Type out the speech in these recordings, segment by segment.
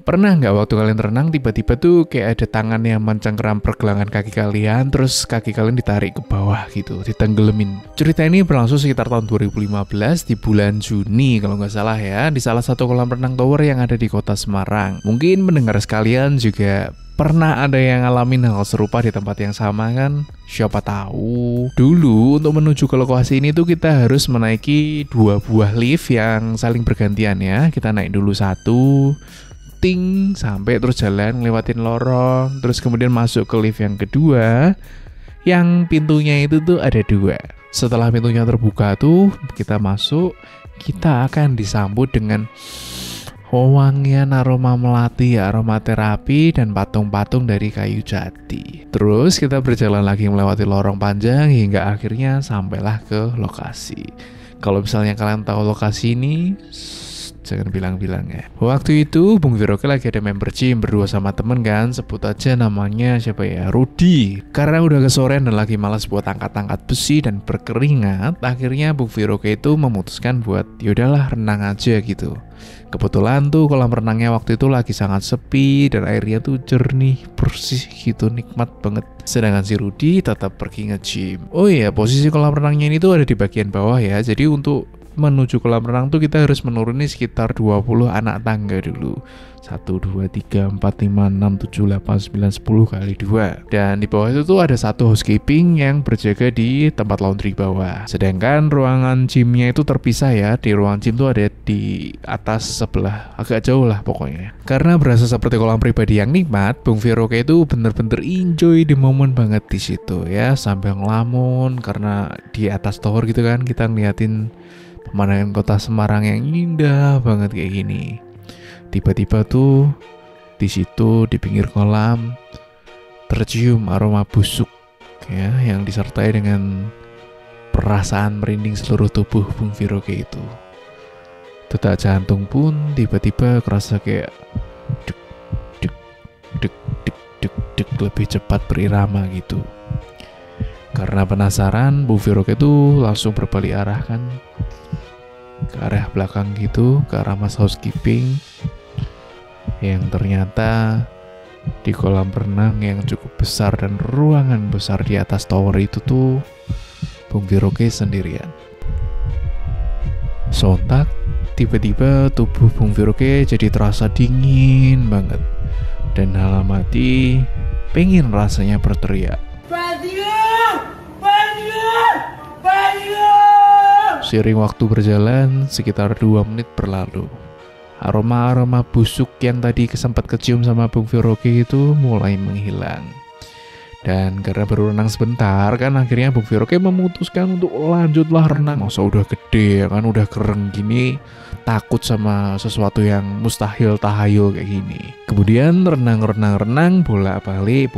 Pernah nggak waktu kalian renang tiba-tiba tuh kayak ada tangan yang mencengkeram pergelangan kaki kalian, terus kaki kalian ditarik ke bawah gitu, ditenggelamin. Cerita ini berlangsung sekitar tahun 2015 di bulan Juni kalau nggak salah ya, di salah satu kolam renang tower yang ada di kota Semarang. Mungkin pendengar sekalian juga pernah ada yang ngalamin hal serupa di tempat yang sama kan? Siapa tahu. Dulu untuk menuju ke lokasi ini tuh kita harus menaiki 2 buah lift yang saling bergantian ya. Kita naik dulu satu, ting, sampai terus jalan ngelewatin lorong, terus kemudian masuk ke lift yang kedua, yang pintunya itu tuh ada 2. Setelah pintunya terbuka tuh, kita masuk, kita akan disambut dengan wangian aroma melati, aromaterapi, dan patung-patung dari kayu jati. Terus kita berjalan lagi melewati lorong panjang hingga akhirnya sampailah ke lokasi. Kalau misalnya kalian tahu lokasi ini, jangan bilang-bilang ya. Waktu itu Bung Viroke lagi ada member gym berdua sama temen kan, sebut aja namanya siapa ya, Rudi. Karena udah kesorean dan lagi malas buat angkat-angkat besi dan berkeringat, akhirnya Bung Viroke itu memutuskan buat yaudahlah renang aja gitu. Kebetulan tuh kolam renangnya waktu itu lagi sangat sepi dan airnya tuh jernih, bersih gitu, nikmat banget. Sedangkan si Rudi tetap pergi nge-gym. Oh iya, posisi kolam renangnya ini tuh ada di bagian bawah ya. Jadi untuk menuju kolam renang tuh kita harus menuruni sekitar 20 anak tangga dulu. 1, 2, 3, 4, 5, 6, 7, 8, 9, 10 kali 2. Dan di bawah itu tuh ada satu housekeeping yang berjaga di tempat laundry bawah. Sedangkan ruangan gymnya itu terpisah ya. Di ruangan gym tuh ada di atas sebelah, agak jauh lah pokoknya. Karena berasa seperti kolam pribadi yang nikmat, Bung Viroke itu bener-bener enjoy di momen banget di situ ya, sambil ngelamun karena di atas tower gitu kan kita ngeliatin pemandangan kota Semarang yang indah banget kayak gini. Tiba-tiba tuh di situ di pinggir kolam tercium aroma busuk ya, yang disertai dengan perasaan merinding seluruh tubuh Bung Viroke itu. Detak jantung pun tiba-tiba kerasa kayak dek dek dek dek dek dek lebih cepat berirama gitu. Karena penasaran, Bung Viroke itu langsung berbalik arah kan, ke arah belakang gitu, ke arah mas housekeeping, yang ternyata di kolam renang yang cukup besar dan ruangan besar di atas tower itu tuh Bung Viroke sendirian. Sontak tiba-tiba tubuh Bung Viroke jadi terasa dingin banget, dan dalam hati pengen rasanya berteriak, Seiring waktu berjalan, sekitar 2 menit berlalu. Aroma-aroma busuk yang tadi sempat kecium sama Bung Viroke itu mulai menghilang. Dan karena baru renang sebentar kan, akhirnya Bung Viroke memutuskan untuk lanjutlah renang. Masa udah gede ya kan, udah keren gini, takut sama sesuatu yang mustahil tahayul kayak gini. Kemudian renang bolak-balik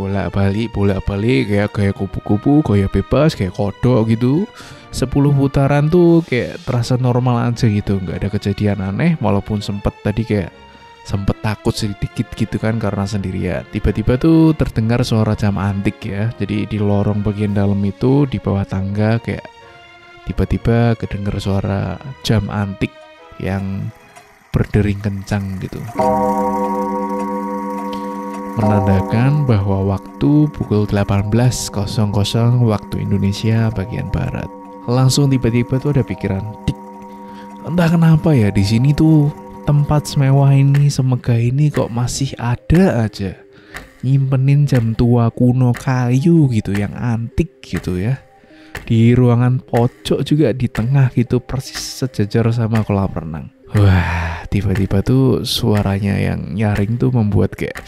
kayak kupu-kupu, kayak bebas, kayak kodok gitu. 10 putaran tuh kayak terasa normal aja gitu, nggak ada kejadian aneh, walaupun sempet takut sedikit gitu kan karena sendirian. Tiba-tiba tuh terdengar suara jam antik ya. Jadi di lorong bagian dalam itu di bawah tangga kayak tiba-tiba kedengar suara jam antik yang berdering kencang gitu, menandakan bahwa waktu pukul 18.00 waktu Indonesia bagian barat. Langsung tiba-tiba tuh ada pikiran, dik, entah kenapa ya di sini tuh tempat semewah ini, semegah ini kok masih ada aja nyimpenin jam tua kuno kayu gitu yang antik gitu ya. Di ruangan pojok juga di tengah gitu, persis sejajar sama kolam renang. Wah, tiba-tiba tuh suaranya yang nyaring tuh membuat kayak,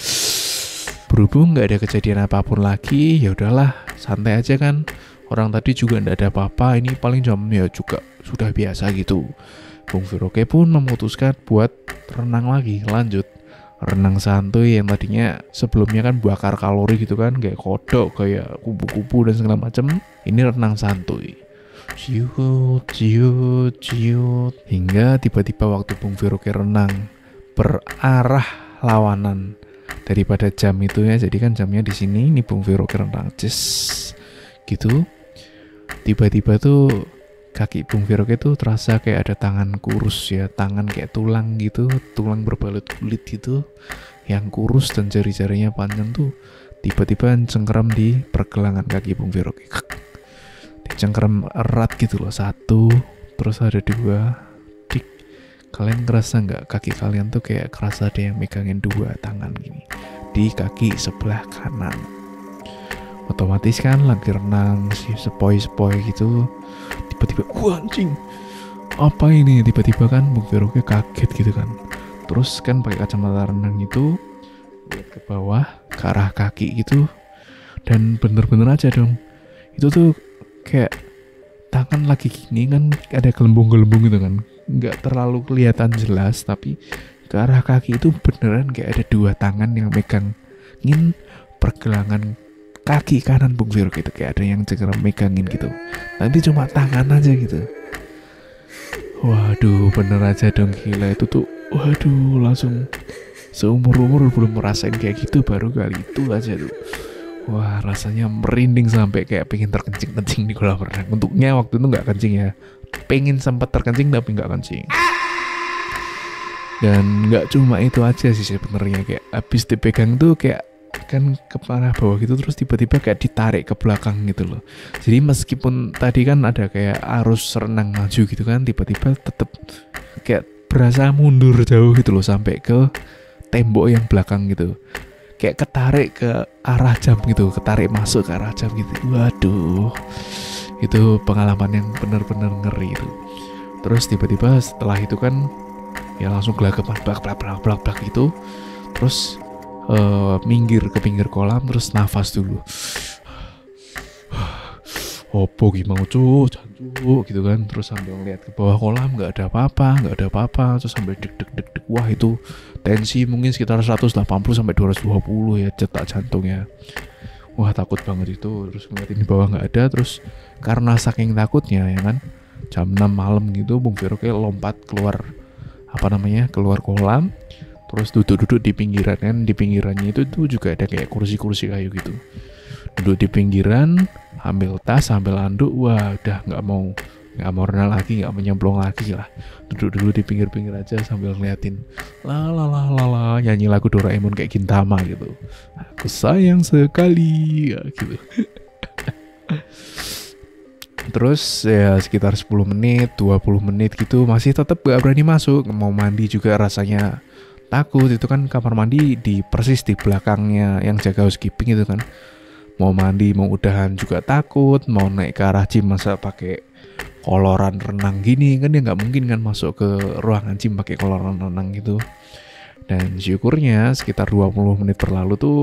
berhubung nggak ada kejadian apapun lagi, ya udahlah santai aja kan. Orang tadi juga nggak ada apa-apa, ini paling jamnya juga sudah biasa gitu. Bung Viroke pun memutuskan buat renang lagi, lanjut renang santuy yang tadinya sebelumnya kan bakar kalori gitu kan, kayak kodok, kayak kupu-kupu dan segala macam. Ini renang santuy, ciut, hingga tiba-tiba waktu Bung Viroke renang berarah lawanan daripada jam itu ya. Jadi kan jamnya di sini, ini Bung Viroke renang gitu. Tiba-tiba tuh kaki Bung Viroke tuh terasa kayak ada tangan kurus ya, tangan kayak tulang gitu, tulang berbalut kulit gitu, yang kurus dan jari-jarinya panjang tuh tiba-tiba cengkeram di pergelangan kaki Bung Vero. Dicengkeram erat gitu loh, 1, terus ada 2. Kalian ngerasa nggak kaki kalian tuh kayak kerasa ada yang megangin 2 tangan gini di kaki sebelah kanan. Otomatis kan lagi renang si sepoi-sepoi gitu, tiba-tiba anjing apa ini, tiba-tiba kan Bung Vero kaget gitu kan. Terus kan pakai kacamata renang itu lihat ke bawah ke arah kaki gitu, dan bener-bener aja dong itu tuh kayak tangan lagi gini kan, ada gelembung-gelembung gitu kan, nggak terlalu kelihatan jelas, tapi ke arah kaki itu beneran kayak ada 2 tangan yang megangin pergelangan kaki kanan Bung Vero gitu, kayak ada yang cengkeram megangin gitu. Nanti cuma tangan aja gitu. Waduh, bener aja dong, gila itu tuh. Waduh, langsung seumur-umur belum merasain kayak gitu, baru kali itu aja tuh. Wah, rasanya merinding sampai kayak pengen terkencing-kencing di kolam renang. Untuknya waktu itu nggak kencing ya, pengen sempat terkencing tapi nggak kencing. Dan nggak cuma itu aja sih sebenarnya, kayak habis dipegang tuh kayak kan kepala bawah gitu, terus tiba-tiba kayak ditarik ke belakang gitu loh. Jadi meskipun tadi kan ada kayak arus renang maju gitu kan, tiba-tiba tetap kayak berasa mundur jauh gitu loh sampai ke tembok yang belakang gitu. Kayak ketarik ke arah jam gitu, ketarik masuk ke arah jam gitu. Waduh, itu pengalaman yang benar-benar ngeri itu. Terus tiba-tiba setelah itu kan ya langsung gelagapan blak gitu. Terus minggir ke pinggir kolam, terus nafas dulu. Opo gimana cu, gitu kan. Terus sambil ngeliat ke bawah kolam, nggak ada apa-apa. Terus sambil deg. Wah itu tensi mungkin sekitar 180 sampai 220 ya detak jantungnya. Wah takut banget itu. Terus ngeliatin di bawah nggak ada. Terus karena saking takutnya ya kan, jam 6 malam gitu Bung Vero kayak lompat keluar keluar kolam. Terus duduk di pinggiran kan, di pinggirannya itu tuh juga ada kayak kursi-kursi kayu gitu. Duduk di pinggiran, ambil tas, ambil anduk, wah udah nggak mau renang lagi, nggak menyemplung lagi lah. Duduk dulu di pinggir-pinggir aja sambil ngeliatin la nyanyi lagu Doraemon kayak Gintama gitu. Aku sayang sekali ya, gitu. Terus ya sekitar 10 menit, 20 menit gitu masih tetap gak berani masuk. Mau mandi juga rasanya takut, itu kan kamar mandi persis di belakangnya yang jaga housekeeping itu kan. Mau mandi, mau udahan juga takut, mau naik ke arah gym masa pakai koloran renang gini kan, ya nggak mungkin kan masuk ke ruangan gym pakai koloran renang gitu. Dan syukurnya sekitar 20 menit berlalu tuh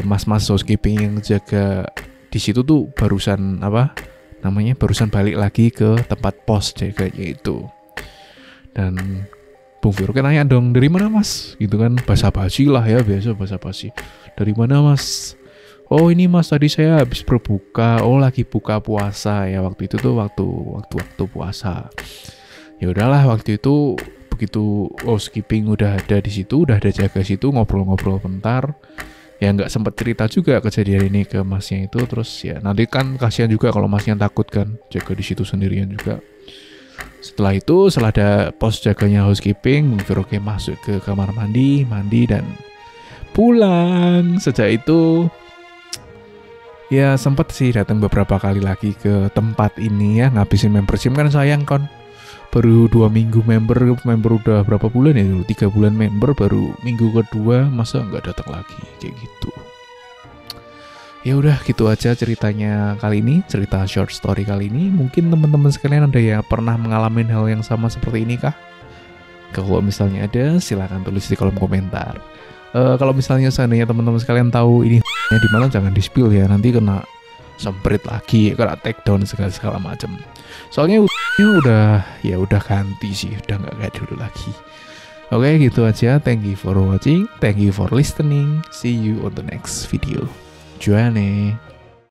mas-mas housekeeping yang jaga di situ tuh barusan balik lagi ke tempat pos jaganya itu. Dan Bung Vero kan nanya dong, dari mana mas? Gitu kan, basa-basi lah ya, biasa basa-basi. Dari mana mas? Oh ini mas, tadi saya habis berbuka. Oh lagi buka puasa ya, waktu itu tuh waktu puasa. Ya udahlah, waktu itu begitu housekeeping udah ada di situ, udah ada jaga situ, ngobrol-ngobrol bentar. Ya nggak sempat cerita juga kejadian ini ke masnya itu. Terus ya nanti kan kasihan juga kalau masnya takut kan jaga di situ sendirian juga. Setelah itu, setelah ada pos jaganya housekeeping, Bung Vero masuk ke kamar mandi dan pulang. Sejak itu ya sempat sih datang beberapa kali lagi ke tempat ini ya, ngabisin membership kan sayang kan. Baru 2 minggu member udah berapa bulan ya dulu, 3 bulan member, baru minggu kedua masa nggak datang lagi kayak gitu. Ya udah gitu aja ceritanya kali ini, cerita short story kali ini. Mungkin teman-teman sekalian ada yang pernah mengalami hal yang sama seperti ini kah? Kalau misalnya ada, silakan tulis di kolom komentar. Kalau misalnya seandainya teman-teman sekalian tahu ini di mana, jangan di-spill ya, nanti kena semprit lagi, kena take down segala macam. Soalnya udah ganti sih, udah nggak kayak dulu lagi. Oke, gitu aja. Thank you for watching, thank you for listening. See you on the next video. Juane.